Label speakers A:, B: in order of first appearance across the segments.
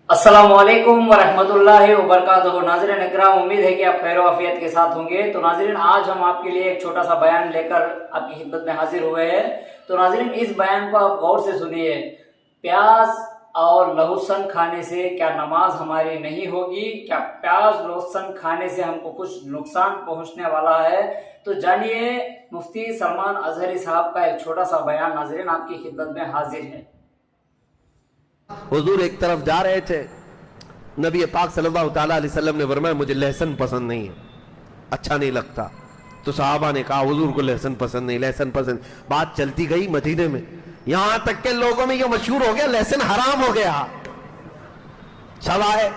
A: अस्सलाम वालेकुम वरहमतुल्लाहि वबरकातुहू। नाज़रीन इकराम, उम्मीद है कि आप खैर आफियत के साथ होंगे। तो नाज़रीन, आज हम आपके लिए एक छोटा सा बयान लेकर आपकी खिदमत में हाजिर हुए हैं। तो नाज़रीन, इस बयान को आप गौर से सुनिए। प्याज और लहसुन खाने से क्या नमाज हमारी नहीं होगी? क्या प्याज लहसुन खाने से हमको कुछ नुकसान पहुंचने वाला है? तो जानिए, मुफ्ती सलमान अजहरी साहब का एक छोटा सा बयान नाज़रीन आपकी खिदमत में हाजिर है।
B: हुजूर एक तरफ जा रहे थे, नबी पाक सल्लल्लाहु ताला अलैहि वसल्लम ने फरमाया मुझे लहसुन पसंद नहीं है, अच्छा नहीं लगता। तो सहाबा ने कहा हुजूर को लहसुन पसंद नहीं, लहसुन पसंद। बात चलती गई मदीने में, यहां तक के लोगों में ये मशहूर हो गया लहसुन हराम हो गया। सब आए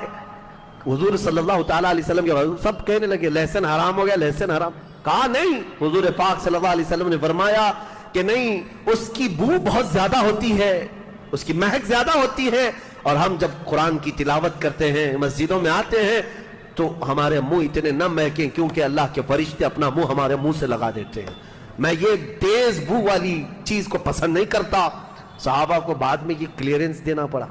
B: हुजूर सल्लल्लाहु ताला अलैहि वसल्लम के, सब कहने लगे लहसुन हराम हो गया, लहसुन हराम। कहा नहीं, हुजूर पाक सल्लल्लाहु अलैहि वसल्लम ने फरमाया कि नहीं, उसकी बू बहुत ज्यादा होती है, उसकी महक ज्यादा होती है। और हम जब कुरान की तिलावत करते हैं, मस्जिदों में आते हैं, तो हमारे मुंह इतने न महके, क्योंकि अल्लाह के फरिश्ते अपना मुंह हमारे मुंह से लगा देते हैं। मैं ये तेज बू वाली चीज को पसंद नहीं करता। सहाबा को बाद में ये क्लियरेंस देना पड़ा।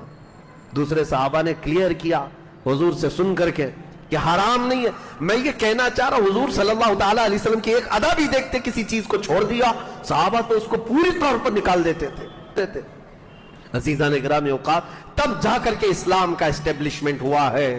B: दूसरे सहाबा ने क्लियर किया हुजूर से सुन करके कि हराम नहीं है। मैं ये कहना चाह रहा हूं, हुजूर सल्लल्लाहु ताला अलैहि वसल्लम की एक अदा भी देखते, किसी चीज को छोड़ दिया, सहाबा तो उसको पूरी तौर पर निकाल देते थे। अजीज़ान इकराम औकात, तब जाकर के इस्लाम का एस्टेब्लिशमेंट हुआ है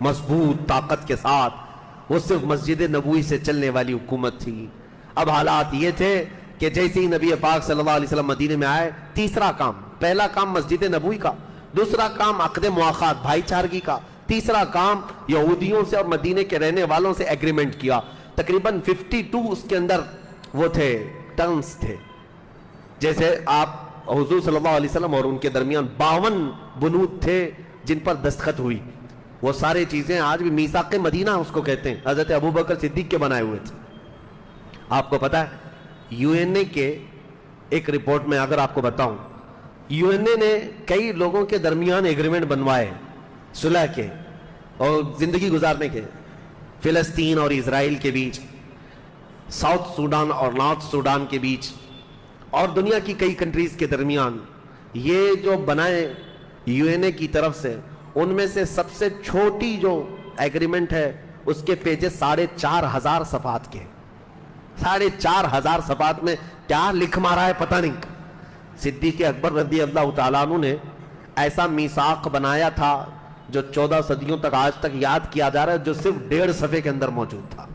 B: मजबूत ताकत के साथ। वो सिर्फ मस्जिद नबवी से चलने वाली हुकूमत थी। अब हालात ये थे कि जैसे ही नबी पाक सल्लल्लाहु अलैहि वसल्लम मदीने में आए, तीसरा काम, पहला काम मस्जिद नबवी का, दूसरा काम अक़द मुआख़ात भाईचारगी का, तीसरा काम यहूदियों से और मदीने के रहने वालों से एग्रीमेंट किया। तकरीबन 52 उसके अंदर वो थे, टर्म्स थे। जैसे आप हुजूर सल्लल्लाहु अलैहि वसल्लम और उनके दरमियान 52 बुनूद थे जिन पर दस्तखत हुई। वो सारी चीजें आज भी मीसाक मदीना उसको कहते हैं, हजरत अबू बकर सिद्दीक के बनाए हुए थे। आपको पता है, यूएनए के एक रिपोर्ट में अगर आपको बताऊं, यूएनए ने कई लोगों के दरमियान एग्रीमेंट बनवाए सुलह के और जिंदगी गुजारने के, फिलिस्तीन और इजराइल के बीच, साउथ सूडान और नॉर्थ सूडान के बीच, और दुनिया की कई कंट्रीज के दरमियान। ये जो बनाए यूएनए की तरफ से, उनमें से सबसे छोटी जो एग्रीमेंट है उसके पेजेस 4,500 सफात के। 4,500 सफात में क्या लिख मारा है पता नहीं। सिद्दीक़ अकबर रज़ी अल्लाह तआला अन्हु ने ऐसा मीसाक बनाया था जो 14 सदियों तक आज तक याद किया जा रहा है, जो सिर्फ 1.5 सफ़े के अंदर मौजूद था।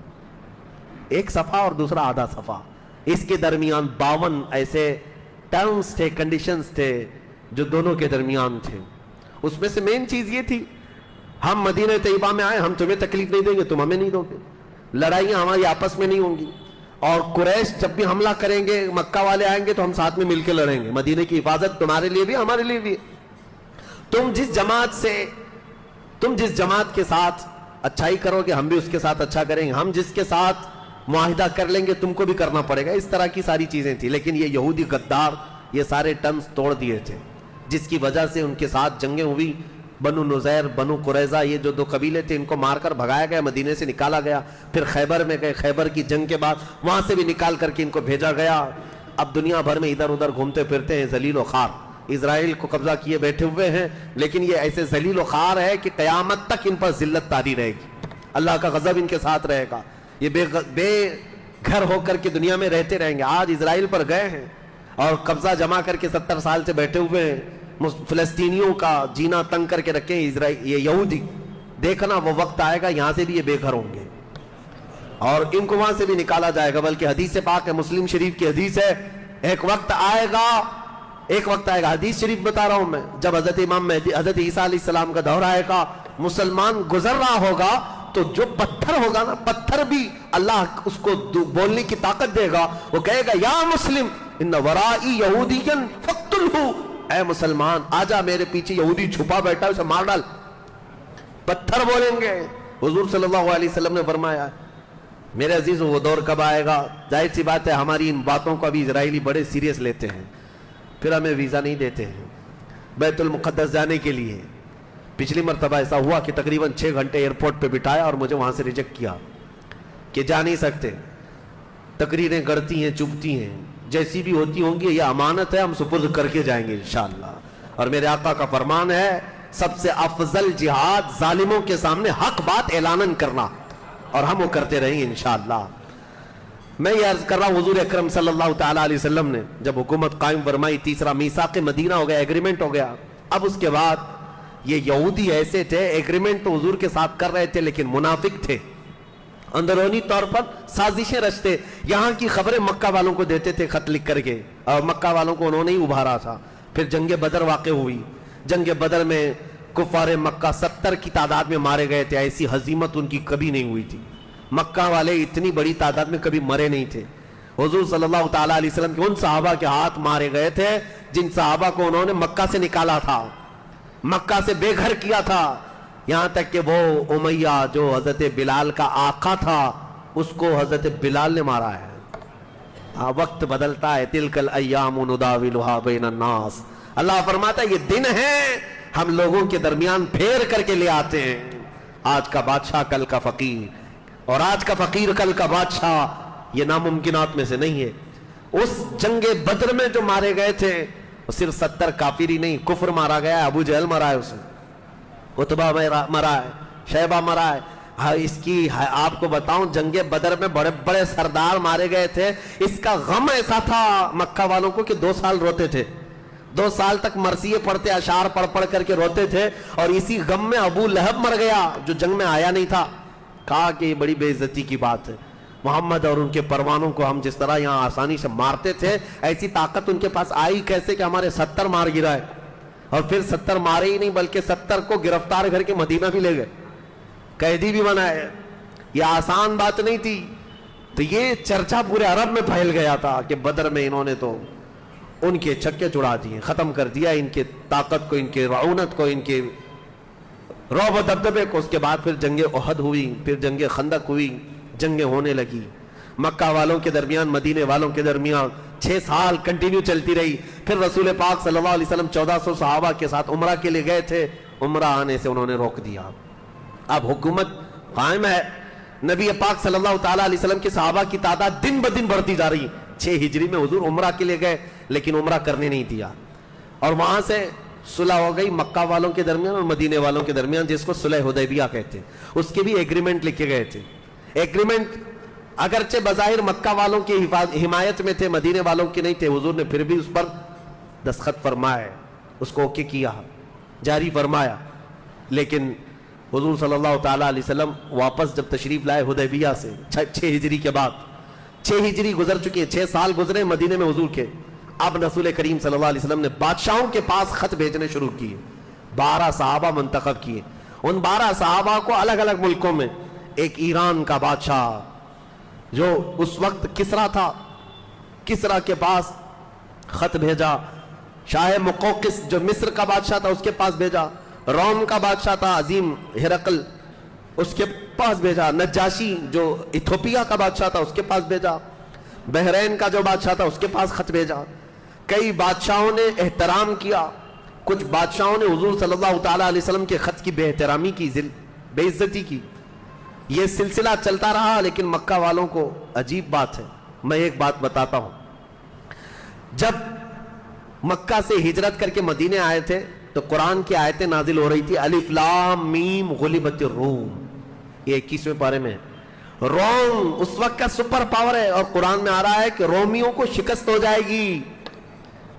B: एक सफ़ा और दूसरा आधा सफ़ा, इसके दरमियान 52 ऐसे टर्म्स थे, कंडीशंस थे जो दोनों के दरमियान थे। उसमें से मेन चीज ये थी, हम मदीना तैयबा में आए, हम तुम्हें तकलीफ नहीं देंगे, तुम हमें नहीं दोगे, लड़ाइयां हमारी आपस में नहीं होंगी, और कुरैश जब भी हमला करेंगे, मक्का वाले आएंगे तो हम साथ में मिलकर लड़ेंगे। मदीने की हिफाजत तुम्हारे लिए भी हमारे लिए भी। तुम जिस जमात के साथ अच्छाई करोगे, हम भी उसके साथ अच्छा करेंगे, हम जिसके साथ मुआहिदा कर लेंगे तुमको भी करना पड़ेगा। इस तरह की सारी चीजें थी। लेकिन ये यहूदी गद्दार ये सारे टर्म्स तोड़ दिए थे, जिसकी वजह से उनके साथ जंगें हुई। बनु नुज़ैर, बनु कुरैज़ा, ये जो 2 कबीले थे, इनको मारकर भगाया गया, मदीने से निकाला गया। फिर खैबर में गए, खैबर की जंग के बाद वहां से भी निकाल करके इनको भेजा गया। अब दुनिया भर में इधर उधर घूमते फिरते हैं, जलील व खार, इजराइल को कब्जा किए बैठे हुए हैं। लेकिन ये ऐसे जलील व खार है कि कयामत तक इन पर जिल्लत तारी रहेगी, अल्लाह का गजब इनके साथ रहेगा। ये बेघर होकर के दुनिया में रहते रहेंगे। आज इजराइल पर गए हैं और कब्जा जमा करके 70 साल से बैठे हुए हैं, फिलिस्तीनियों का जीना तंग करके रखे हैं इजराइल, ये यहूदी। देखना वो वक्त आएगा, यहां से भी ये बेघर होंगे और इनको वहां से भी निकाला जाएगा। बल्कि हदीस पाक है, मुस्लिम शरीफ की हदीस है, एक वक्त आएगा, हदीस शरीफ बता रहा हूं मैं, जब हजरत इमाम महदी, हजरत ईसा अलैहिस्सलाम का दौर आएगा, मुसलमान गुजर रहा होगा, तो जो पत्थर होगा ना, पत्थर भी अल्लाह उसको बोलने की ताकत देगा। वो कहेगा या मुस्लिम इन्ना वराई यहूदियन फक्तुलहु, ऐ मुसलमान आजा, मेरे पीछे यहूदी छुपा बैठा है, उसे मार डाल। पत्थर बोलेंगे। हुजूर सल्लल्लाहु अलैहि वसल्लम ने फरमाया, मेरे अजीज वो दौर कब आएगा? जाहिर सी बात है, हमारी इन बातों को अभी इजराइली बड़े सीरियस लेते हैं, फिर हमें वीजा नहीं देते हैं बैतुल मुक़द्दस जाने के लिए। पिछली मरतबा ऐसा हुआ कि तकरीबन 6 घंटे एयरपोर्ट पे बिठाया और मुझे वहां से रिजेक्ट किया कि जा नहीं सकते। तकरीरें गढ़ती हैं, चुभती हैं, जैसी भी होती होंगी, ये अमानत है, हम सुपुर्द करके जाएंगे इंशाअल्लाह। और मेरे आका का फरमान है سب سے افضل جہاد ظالموں کے سامنے حق بات اعلان کرنا، اور ہم وہ کرتے رہیں گے انشاءاللہ۔ میں یہ عرض کر رہا ہوں، حضور اکرم صلی اللہ تعالیٰ علیہ وسلم نے جب حکومت قائم فرمائی، تیسرا میثاق مدینہ ہو گیا، ایگریمنٹ ہو گیا۔ اب اس کے بعد یہ یہودی ایسے تھے، ایگریمنٹ تو حضور کے ساتھ کر رہے تھے لیکن منافق تھے، اندرونی طور پر سازشیں رچتے، یہاں کی خبریں مکہ والوں کو دیتے تھے خط لکھ کر کے، اور مکہ والوں کو انہوں نے ہی ابھارا تھا۔ پھر جنگ بدر واقع ہوئی، جنگ بدر میں کفار مکہ 70 کی تعداد میں مارے گئے تھے، ایسی ہزیمت ان کی کبھی نہیں ہوئی تھی، مکہ والے اتنی بڑی تعداد میں کبھی مرے نہیں تھے۔ حضور صلی اللہ تعالیٰ علیہ وسلم کے ان صحابہ کے ہاتھ مارے گئے تھے جن صحابہ کو انہوں نے مکہ سے نکالا تھا، مکہ سے بے گھر کیا تھا، یہاں تک کہ وہ امیہ جو حضرت بلال کا آقا تھا اس کو حضرت بلال نے مارا ہے۔ وقت بدلتا ہے، تلک الایام نداولها بین الناس، اللہ فرماتا ہے یہ دن ہیں ہم لوگوں کے درمیان پھیر کر کے لے آتے ہیں، آج کا بادشاہ کل کا فقیر، اور آج کا فقیر کل کا بادشاہ، یہ ناممکنات میں سے نہیں ہے۔ اس جنگ بدر میں جو مارے گئے تھے وہ صرف 70 کافر ہی نہیں، کفر مارا گیا ہے، ابو جہل مرا ہے، اسے عتبہ مرا ہے، شیبہ مرا ہے۔ اس کی آپ کو بتاؤں، جنگ بدر میں بڑے بڑے سردار مارے گئے تھے، اس کا غم ایسا تھا مکہ والوں کو کہ 2 سال روتے تھے، 2 سال تک مرثیے پڑھتے، اشعار پڑھ پڑھ کر کے روتے تھے، اور اسی غم میں ابو لہب مر گیا جو جنگ میں آیا نہیں تھا۔ کہا کہ یہ بڑی بے عزتی کی بات ہے، محمد اور ان کے پروانوں کو ہم جس طرح یہاں آسانی سے مارتے تھے، ایسی طاقت ان کے پاس آئی کیسے کہ ہمارے 70 مار گرائے، اور پھر 70 مارے ہی نہیں بلکہ 70 کو گرفتار کر کے مدینہ بھی لے گئے، قیدی بھی بنائے۔ یہ آسان بات نہیں تھی، تو یہ چرچا پورے عرب میں پھیل گیا تھا کہ بدر میں انہوں نے تو ان کے چھکے چھڑا دیے، ختم کر دیا ان کے طاقت کو، ان کے رعونت کو، ان کے رعب و دبدبے کو۔ اس کے بعد پھر جنگ احد ہوئی، پھر جنگ خندق ہوئی، جنگیں ہونے لگی مکہ والوں کے درمیان، مدینے والوں کے درمیان، 6 سال کنٹینیو چلتی رہی۔ پھر رسول پاک صلی اللہ علیہ وسلم 1400 صحابہ کے ساتھ عمرہ کے لیے گئے تھے، عمرہ آنے سے انہوں نے روک دیا۔ اب حکومت قائم ہے، نبی پاک صلی اللہ تعالیٰ علیہ وسلم کے صحابہ کی تعداد دن بدن بڑھتی جا رہی۔ 6 ہجری میں حضور عمرہ کے لیے گئے لیکن عمرہ کرنے نہیں دیا، اور وہاں سے صلح ہو گئی مکہ والوں کے درمیان اور مدینے والوں کے درمیان، جس کو صلح حدیبیہ کہتے ہیں۔ اس کے بھی ایگریمنٹ لکھے گئے تھے، ایگریمنٹ اگرچہ بظاہر مکہ والوں کی حمایت میں تھے، مدینے والوں کی نہیں تھے، حضور نے پھر بھی اس پر دستخط فرمائے، اس کو اوکے کیا، جاری فرمایا۔ لیکن حضور صلی اللہ تعالیٰ علیہ وسلم واپس جب تشریف لائے حدیبیہ سے 6 ہجری کے بعد، 6 ہجری گزر چکی ہے، 6 سال گزرے مدینے میں حضور کے۔ اب رسول کریم صلی اللہ علیہ وسلم نے بادشاہوں کے پاس خط بھیجنے شروع کیے، 12 صحابہ منتخب کیے، ان 12 صحابہ کو الگ الگ ملکوں میں، ایک ایران کا بادشاہ جو اس وقت کسرا تھا، کسرا کے پاس خط بھیجا، شاہ مقوقس جو مصر کا بادشاہ تھا اس کے پاس بھیجا، روم کا بادشاہ تھا عظیم ہرقل اس کے پاس بھیجا، نجاشی جو ایتھوپیا کا بادشاہ تھا اس کے پاس بھیجا، بحرین کا جو بادشاہ تھا اس کے پاس خط بھیجا۔ کئی بادشاہوں نے احترام کیا، کچھ بادشاہوں نے حضور صلی اللہ تعالیٰ علیہ وسلم کے خط کی بے احترامی کی، بے عزتی کی۔ یہ سلسلہ چلتا رہا، لیکن مکہ والوں کو عجیب بات ہے، میں ایک بات بتاتا ہوں، جب مکہ سے ہجرت کر کے مدینے آئے تھے تو قرآن کی آیتیں نازل ہو رہی تھی، الف لام میم غلبت الروم، یہ 21ویں پارے میں۔ روم اس وقت کا سپر پاور ہے، اور قرآن میں آ رہا ہے کہ رومیوں کو شکست ہو جائے گی،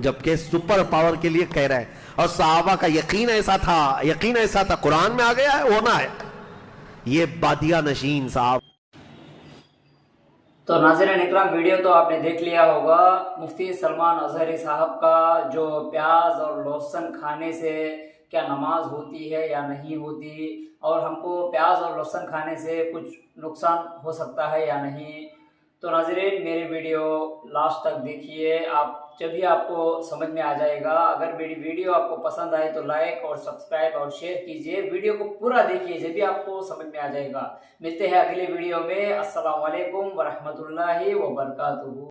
B: جبکہ سپر پاور کے لیے کہہ رہا ہے، اور صحابہ کا یقین ایسا تھا، قرآن میں آ گیا ہے، ہونا ہے۔ یہ بادیہ نشین صاحب۔
A: تو ناظرین اکرام، ویڈیو تو آپ نے دیکھ لیا ہوگا، مفتی سلمان اظہری صاحب کا جو پیاز اور لہسن کھانے سے کیا نماز ہوتی ہے یا نہیں ہوتی، اور ہم کو پیاز اور لہسن کھانے سے کچھ نقصان ہو سکتا ہے یا نہیں۔ تو ناظرین میری ویڈیو لاسٹ تک دیکھیے، جبھی آپ کو سمجھ میں آ جائے گا۔ اگر میری ویڈیو آپ کو پسند آئے تو لائک اور سبسکرائب اور شیئر کیجئے، ویڈیو کو پورا دیکھیے جبھی آپ کو سمجھ میں آ جائے گا۔ ملتے ہیں اگلی ویڈیو میں، السلام علیکم ورحمۃ اللہ وبرکاتہ۔